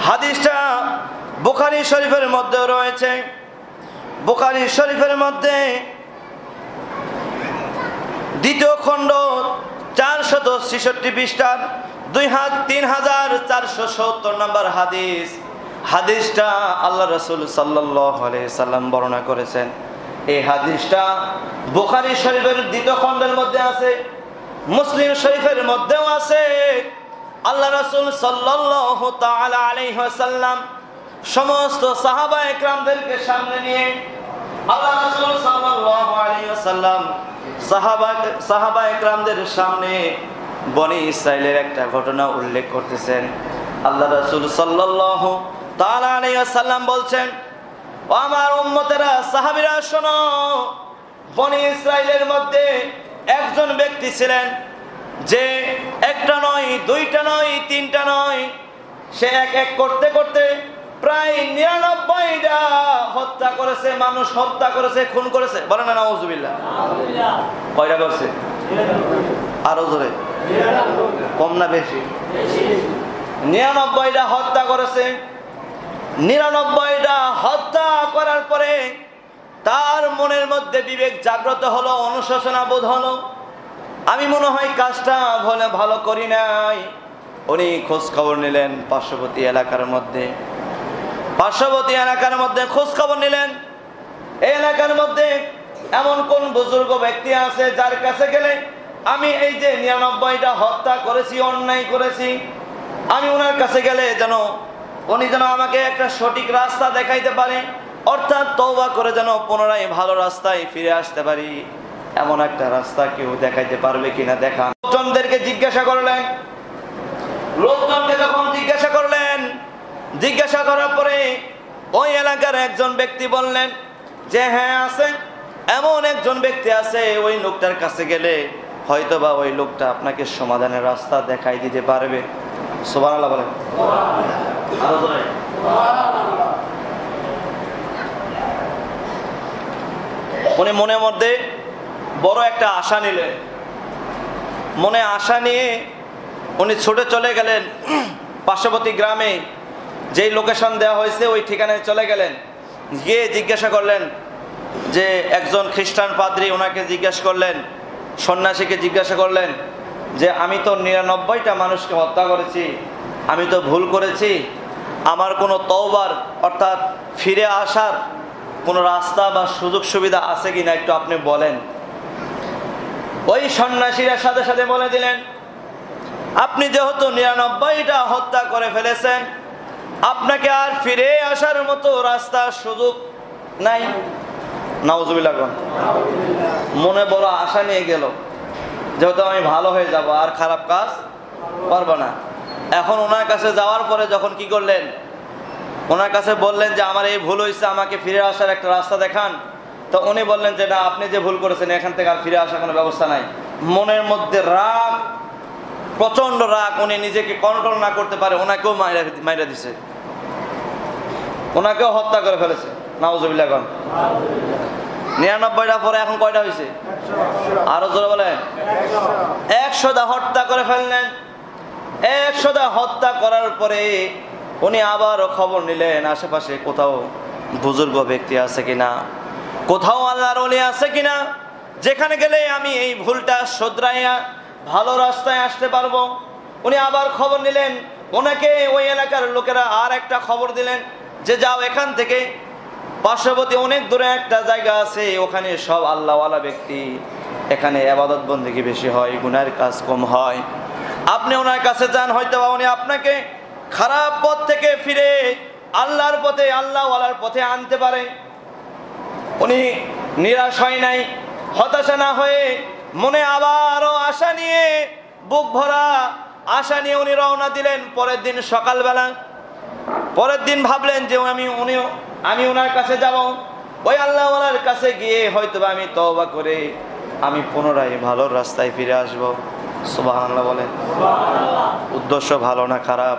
হাদিসটা বুখারী শরীফের মধ্যে রয়েছে। বুখারী শরীফের মধ্যে দ্বিতীয় খণ্ড 466 পৃষ্ঠার 3470 নম্বর হাদিস। হাদিসটা আল্লাহ রাসূল সাল্লাল্লাহু আলাইহি সাল্লাম বর্ণনা করেছেন। এই হাদিসটা বুখারী শরীফের দ্বিতীয় খণ্ডের মধ্যে আছে, মুসলিম শরীফের মধ্যেও আছে। আল্লাহ রাসূল সাল্লাল্লাহু তাআলা আলাইহি ওয়াসাল্লাম সমস্ত সাহাবায়ে কেরামদেরকে সামনে নিয়ে আল্লাহ রাসূল সাল্লাল্লাহু আলাইহি ওয়াসাল্লাম সাহাবায়ে কেরামদের সামনে বনি ইসরাইলের একটা ঘটনা উল্লেখ করতেছেন। আল্লাহ রাসূল সাল্লাল্লাহু তাআলা আলাইহি ওয়াসাল্লাম বলছেন, ও আমার উম্মতেরা, সাহাবীরা শোনো, বনি ইসরাইলের মধ্যে একজন ব্যক্তি ছিলেন যে একটা নয়, দুইটা নয়, তিনটা নয়, সে এক এক করতে করতে প্রায় 99টা হত্যা করেছে, মানুষ হত্যা করেছে, খুন করেছে। বলেন না নাউজুবিল্লাহ। কয়টা করছে? আরো জোরে, কম না বেশি? 99টা হত্যা করেছে। 99টা হত্যা করার পরে তার মনের মধ্যে বিবেক জাগ্রত হলো, অনুশোচনা বোধ হলো, আমি মনে হয় কাজটা ভালো করি নাই। উনি খোঁজ খবর নিলেন পার্শ্ববর্তী এলাকার মধ্যে খোঁজ খবর নিলেন। এই এলাকার মধ্যে এমন কোন বুজুর্গ ব্যক্তি আছে যার কাছে গেলে আমি এই যে 99টা হত্যা করেছি, অন্যায় করেছি, আমি ওনার কাছে গেলে উনি যেন আমাকে একটা সঠিক রাস্তা দেখাইতে পারে, অর্থাৎ তওবা করে যেন পুনরায় ভালো রাস্তায় ফিরে আসতে পারি, এমন একটা রাস্তা কেউ দেখাইতে পারবে কিনা দেখান। লোকজনদেরকে জিজ্ঞাসা করলেন। লোকজনকে যখন জিজ্ঞাসা করার পরে ওই এলাকার একজন ব্যক্তি বললেন যে হ্যাঁ আছে, এমন একজন ব্যক্তি আছে, ওই লোকটার কাছে গেলে হয়তোবা ওই লোকটা আপনাকে সমাধানের রাস্তা দেখাই দিতে পারবে। সুবহানাল্লাহ বলেন। উনি মনের মধ্যে বড় একটা আশা নিলেন। মনে আশা নিয়ে উনি ছুটে চলে গেলেন পার্শ্ববর্তী গ্রামে, যেই লোকেশন দেওয়া হয়েছে ওই ঠিকানায় চলে গেলেন। গিয়ে জিজ্ঞাসা করলেন যে একজন খ্রিস্টান পাদ্রী, ওনাকে জিজ্ঞাসা করলেন, সন্ন্যাসীকে জিজ্ঞাসা করলেন যে আমি তো 99টা মানুষকে হত্যা করেছি, আমি তো ভুল করেছি, আমার কোনো তওবার অর্থাৎ ফিরে আসার কোনো রাস্তা বা সুযোগ সুবিধা আছে কিনা একটু আপনি বলেন। ওই সন্ন্যাসীরা সাথে সাথে বলে দিলেন, আপনি যেহেতু 99টা হত্যা করে ফেলেছেন, আপনাকে আর ফিরে আসার মতো রাস্তা সুযোগ নাই। নাউজুবিল্লাহ। মনে বড় আশা নিয়ে গেল, যেহেতু আমি ভালো হয়ে যাব, আর খারাপ কাজ পারবো না। এখন ওনার কাছে যাওয়ার পরে যখন কি করলেন, ওনার কাছে বললেন যে আমার এই ভুল হয়েছে, আমাকে ফিরে আসার একটা রাস্তা দেখান। তো উনি বললেন যে না, আপনি যে ভুল করেছেন এখান থেকে আর ফিরে আসার কোনো ব্যবস্থা নাই। মনের মধ্যে রাগ, প্রচন্ড রাগ, উনি নিজেকে কন্ট্রোল না করতে পারে, ওনাকেও মাইরা দিছে, ওনাকেও হত্যা করে ফেলেছে। নাউজুবিল্লাহ। 99টা পরে এখন কয়টা হয়েছে? আরো জোরে বলেন। 100টা হত্যা করে ফেললেন। 100টা হত্যা করার পরে উনি আবারও খবর নিলেন আশেপাশে কোথাও বুজুর্গ ব্যক্তি আছে কিনা, কোথাও আল্লাহর ওলি আছে কিনা, যেখানে গেলে আমি এই ভুলটা শোধরাইয়া ভালো রাস্তায় আসতে পারবো। উনি আবার খবর নিলেন। ওনাকে ওই এলাকার লোকেরা আর একটা খবর দিলেন যে যাও, এখান থেকে পার্শ্ববর্তী অনেক দূরে একটা জায়গা আছে, ওখানে সব আল্লাহওয়ালা ব্যক্তি, এখানে ইবাদত বন্দেগী বেশি হয়, গুনাহের কাজ কম হয়, আপনি ওনার কাছে যান, হয়তো উনি আপনাকে খারাপ পথ থেকে ফিরে আল্লাহর পথে, আল্লাহওয়ালার পথে আনতে পারে। উনি নিরাশ হয় নাই, হতাশা না হয়ে মনে আবারও আশা নিয়ে, বুক ভরা আশা নিয়ে উনি রওনা দিলেন। পরের দিন সকালবেলা, পরের দিন ভাবলেন যে আমি ওনার কাছে যাব, ওই আল্লাহওয়ালার কাছে গিয়ে হয়তোবা আমি তওবা করে আমি পুনরায় ভালো রাস্তায় ফিরে আসবো। সুবহানাল্লাহ বলেন। উদ্দেশ্য ভালো না খারাপ?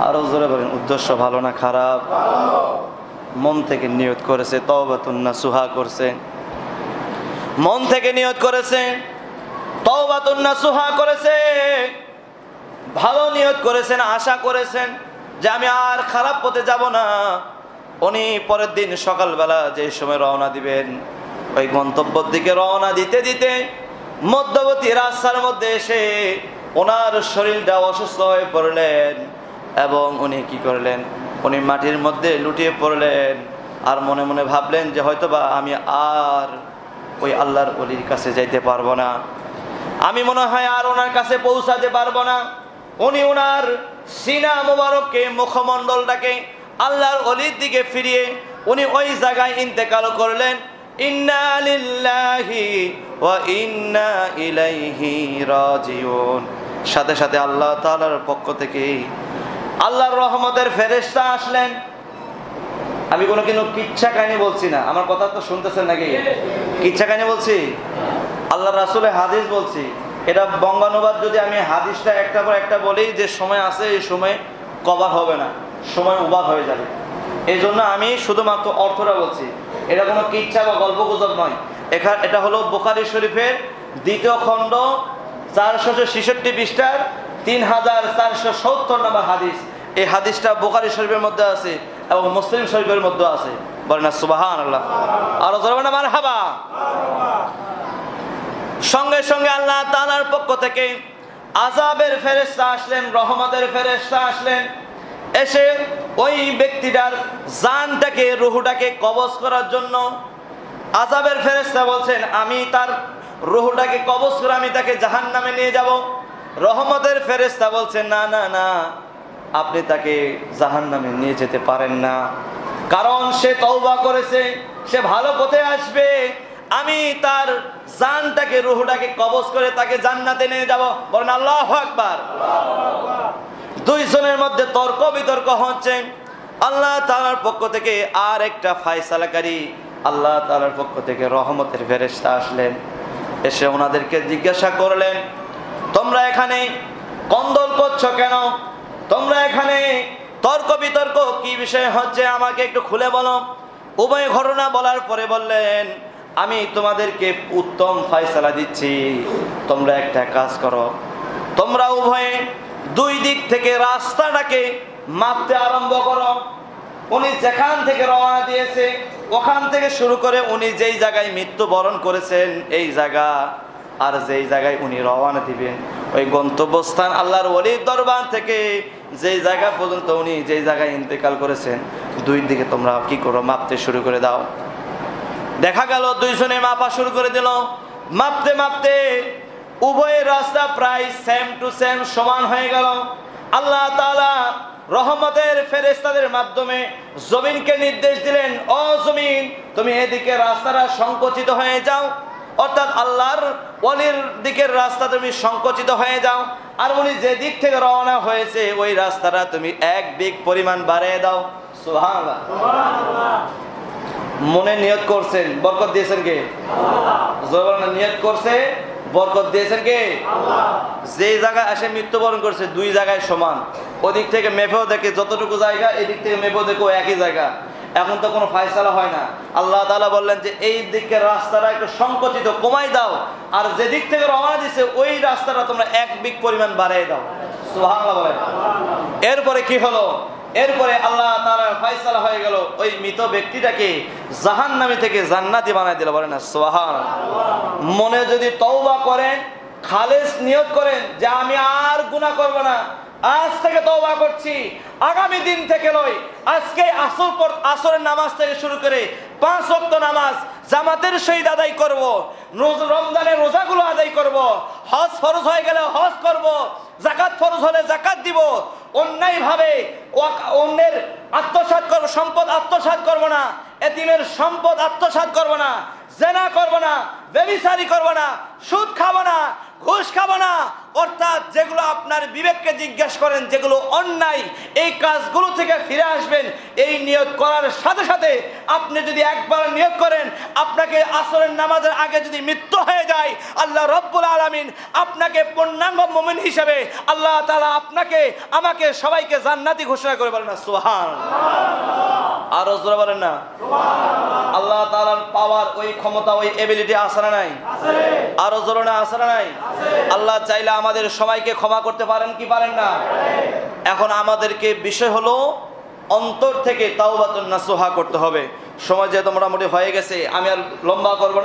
আরো জোরে বলেন, উদ্দেশ্য ভালো না খারাপ? মন থেকে নিয়ত করেছে, তওবাতুন নাসুহা করছে, মন থেকে নিয়ত করেছে, তওবাতুন নাসুহা করেছে, ভালো নিয়ত করেছেন, আশা করেছেন যে আমি আর খারাপ পথে যাব না। উনি পরের দিন সকালবেলা যে সময় রওনা দিবেন, ওই গন্তব্যের দিকে রওনা দিতে দিতে মধ্যবর্তী রাস্তার মধ্যে এসে ওনার শরীরটা অসুস্থ হয়ে পড়লেন এবং উনি কি করলেন, উনি মাটির মধ্যে লুটিয়ে পড়লেন আর মনে মনে ভাবলেন যে হয়তোবা আমি আর ওই আল্লাহর ওলির কাছে যাইতে পারবো না, আমি মনে হয় আর ওনার কাছে পৌঁছাতে পারবো না। উনি ওনার সিনা মুবারককে, মুখমণ্ডলটাকে আল্লাহর ওলির দিকে ফিরিয়ে উনি ওই জায়গায় ইন্তেকাল করলেন। ইন্না লিল্লাহি ওয়া ইন্না ইলাইহি রাজিউন। সাথে সাথে আল্লাহ তাআলার পক্ষ থেকে আল্লাহর রহমতের ফেরেশতা আসলেন। আমি কোনো কিচ্ছা কাহিনী বলছি না, আমার কথা তো শুনতেছেন নাকি? কিচ্ছা কাহিনী বলছি? আল্লাহ রাসূলের হাদিস বলছি। এটা বঙ্গানুবাদ যদি আমি হাদিসটা একটা পর একটা বলি, যে সময় আছে এই সময় কভার হবে না, সময় উবাদ হয়ে যাবে। এই জন্য আমি শুধুমাত্র অর্থটা বলছি, এটা কোনো কিচ্ছা বা গল্পগুজব নয়। এটা হলো বুখারী শরীফের 2য় খণ্ড 466 পৃষ্ঠার 3470 নম্বর হাদিস। এই হাদিসটা বুখারী শরীফের মধ্যে আছে এবং মুসলিম শরীফের মধ্যে আছে। বলেন না সুবহানাল্লাহ, আর জোরে বলেন মারহাবা। সঙ্গে সঙ্গে আল্লাহ তাআলার পক্ষ থেকে আযাবের ফেরেশতা আসলেন, রহমতের ফেরেশতা আসলেন, এসে ওই ব্যক্তিটার জানটাকে, রূহটাকে কবজ করার জন্য আযাবের ফেরেশতা বলছেন আমি তার রূহটাকে কবজ করে আমি তাকে জাহান্নামে নিয়ে যাব। রহমতের ফেরেশতা বলছেন না না না, আপনি তাকে জাহান্নামে নিয়ে যেতে পারেন না, কারণ সে তওবা করেছে, সে ভালো পথে আসবে। আমি তার জানটাকে, রূহটাকে কবজ করে তাকে জান্নাতে নিয়ে যাব। বলেন আল্লাহু আকবার। দুইজনের মধ্যে তর্ক বিতর্ক হচ্ছে। আল্লাহ তাআলার পক্ষ থেকে আর একটা ফয়সালাকারী আল্লাহ তাআলার পক্ষ থেকে রহমতের ফেরেশতা আসলেন, এসে ওনাদেরকে জিজ্ঞাসা করলেন তোমরা এখানে কন্দল করছো কেন, তোমরা এখানে তর্ক বিতর্ক কি বিষয় হচ্ছে, আমাকে একটু খুলে বলো। উভয় ঘটনা বলার পরে বললেন আমি তোমাদেরকে উত্তম ফয়সালা দিচ্ছি, তোমরা একটা কাজ করো, তোমরা উভয়ে দুই দিক থেকে রাস্তাটাকে মাপতে আরম্ভ করো। উনি যেখান থেকে রওনা দিয়েছে ওখান থেকে শুরু করে উনি যেই জায়গায় মৃত্যুবরণ করেছেন এই জায়গা, আর যেই জায়গায় উনি রওনা দিবেন ওই গন্তব্যস্থান আল্লাহর ওলির দরবার থেকে যেই জায়গা পর্যন্ত উনি যেই জায়গায় ইন্তেকাল করেছেন, দুই দিকে তোমরা কি করো, মাপতে শুরু করে দাও। দেখা গেল দুইজনে মাপা শুরু করে দিল। মাপতে মাপতে উভয়ের রাস্তা প্রায় সেম টু সেম, সমান হয়ে গেল। আল্লাহ তাআলা রহমতের ফেরেশতাদের মাধ্যমে জমিনকে নির্দেশ দিলেন, ও জমিন তুমি এদিকে রাস্তাটা সংকুচিত হয়ে যাও, অর্থাৎ আল্লাহর ওলির দিকের রাস্তা তুমি সংকুচিত হয়ে যাও, আর উনি যে দিক থেকে রওনা হয়েছে ওই রাস্তাটা তুমি 1 বিঘ পরিমাণ বাড়িয়ে দাও। সুবহানাল্লাহ। মনে নিয়ত করছেন, বরকত দিয়েছেন কে? আল্লাহ। নিয়ত করছে, বরকত দিয়েছেন কে? আল্লাহ। যেই জায়গায় এসে মৃত্যুবরণ করছে দুই জায়গায় সমান, ওদিক থেকে মেপেও দেখে যতটুকু জায়গা, এদিক থেকে মেপেও দেখো একই জায়গা। এখন তো কোনো ফয়সালা হয় না। আল্লাহ তাআলা বললেন যে এই দিকের রাস্তাটা একটু সংকুচিত কমাই দাও, আর যে দিক থেকে রওনা দিছে ওই রাস্তাটা তোমরা 1 বিঘ পরিমাণ বাড়িয়ে দাও। সুবহানাল্লাহ বলেন। এরপরে কি হলো? এরপরে আল্লাহ তাআলার ফয়সালা হয়ে গেল, ওই মৃত ব্যক্তিটাকে জাহান্নামী থেকে জান্নাতি বানায় দিল। বলেন না সুবহানাল্লাহ। মনে যদি তওবা করেন, খালেস নিয়ত করেন যে আমি আর গুনাহ করব না, আজ থেকে তওবা করছি, আগামী দিন থেকে নয়, আজকে আসরের নামাজ থেকে শুরু করে 5 ওয়াক্ত নামাজ জামাতের সহিত আদায় করব, রমজানের রোজাগুলো আদায় করব, হজ ফরজ হয়ে গেলে হজ করব, যাকাত ফরজ হলে যাকাত দিব, অন্যায় ভাবে অন্যের আত্মসাৎ করব, সম্পদ আত্মসাৎ করব না, এতিমের সম্পদ আত্মসাৎ করব না, জেনা করব না, ব্যভিচারী করব না, সুদ খাবো না, ঘুষ খাবো না, অর্থাৎ যেগুলো আপনার বিবেককে জিজ্ঞাসা করেন যেগুলো অন্যায়, এই কাজগুলো থেকে ফিরে আসবেন। এই নিয়ত করার সাথে সাথে আপনি যদি একবার নিয়ত করেন আপনাকে আসরের নামাজের আগে যদি মৃত্যু হয়ে যায়, আল্লাহ রব্বুল আলামিন আপনাকে পূর্ণাঙ্গ মুমিন হিসেবে আল্লাহ তাআলা আপনাকে, আমাকে, সবাইকে জান্নাতি ঘোষণা করে। বলেন না সুবহানাল্লাহ। আরো জোরে বলেন না আল্লাহ তাআলার পাওয়ার, ওই ক্ষমতা, ওই এবিলিটি আছে না নাই? আরো জোরে না আছে না নাই? আল্লাহ চাইলে আমাদের সবাইকে ক্ষমা করতে পারেন কি পারেন না? এখন আমাদেরকে বিষয় হলো অন্তর থেকে তাওবাতুন নাসুহা করতে হবে। সময় যেহেতু মোটামুটি হয়ে গেছে, আমি আর লম্বা করব না।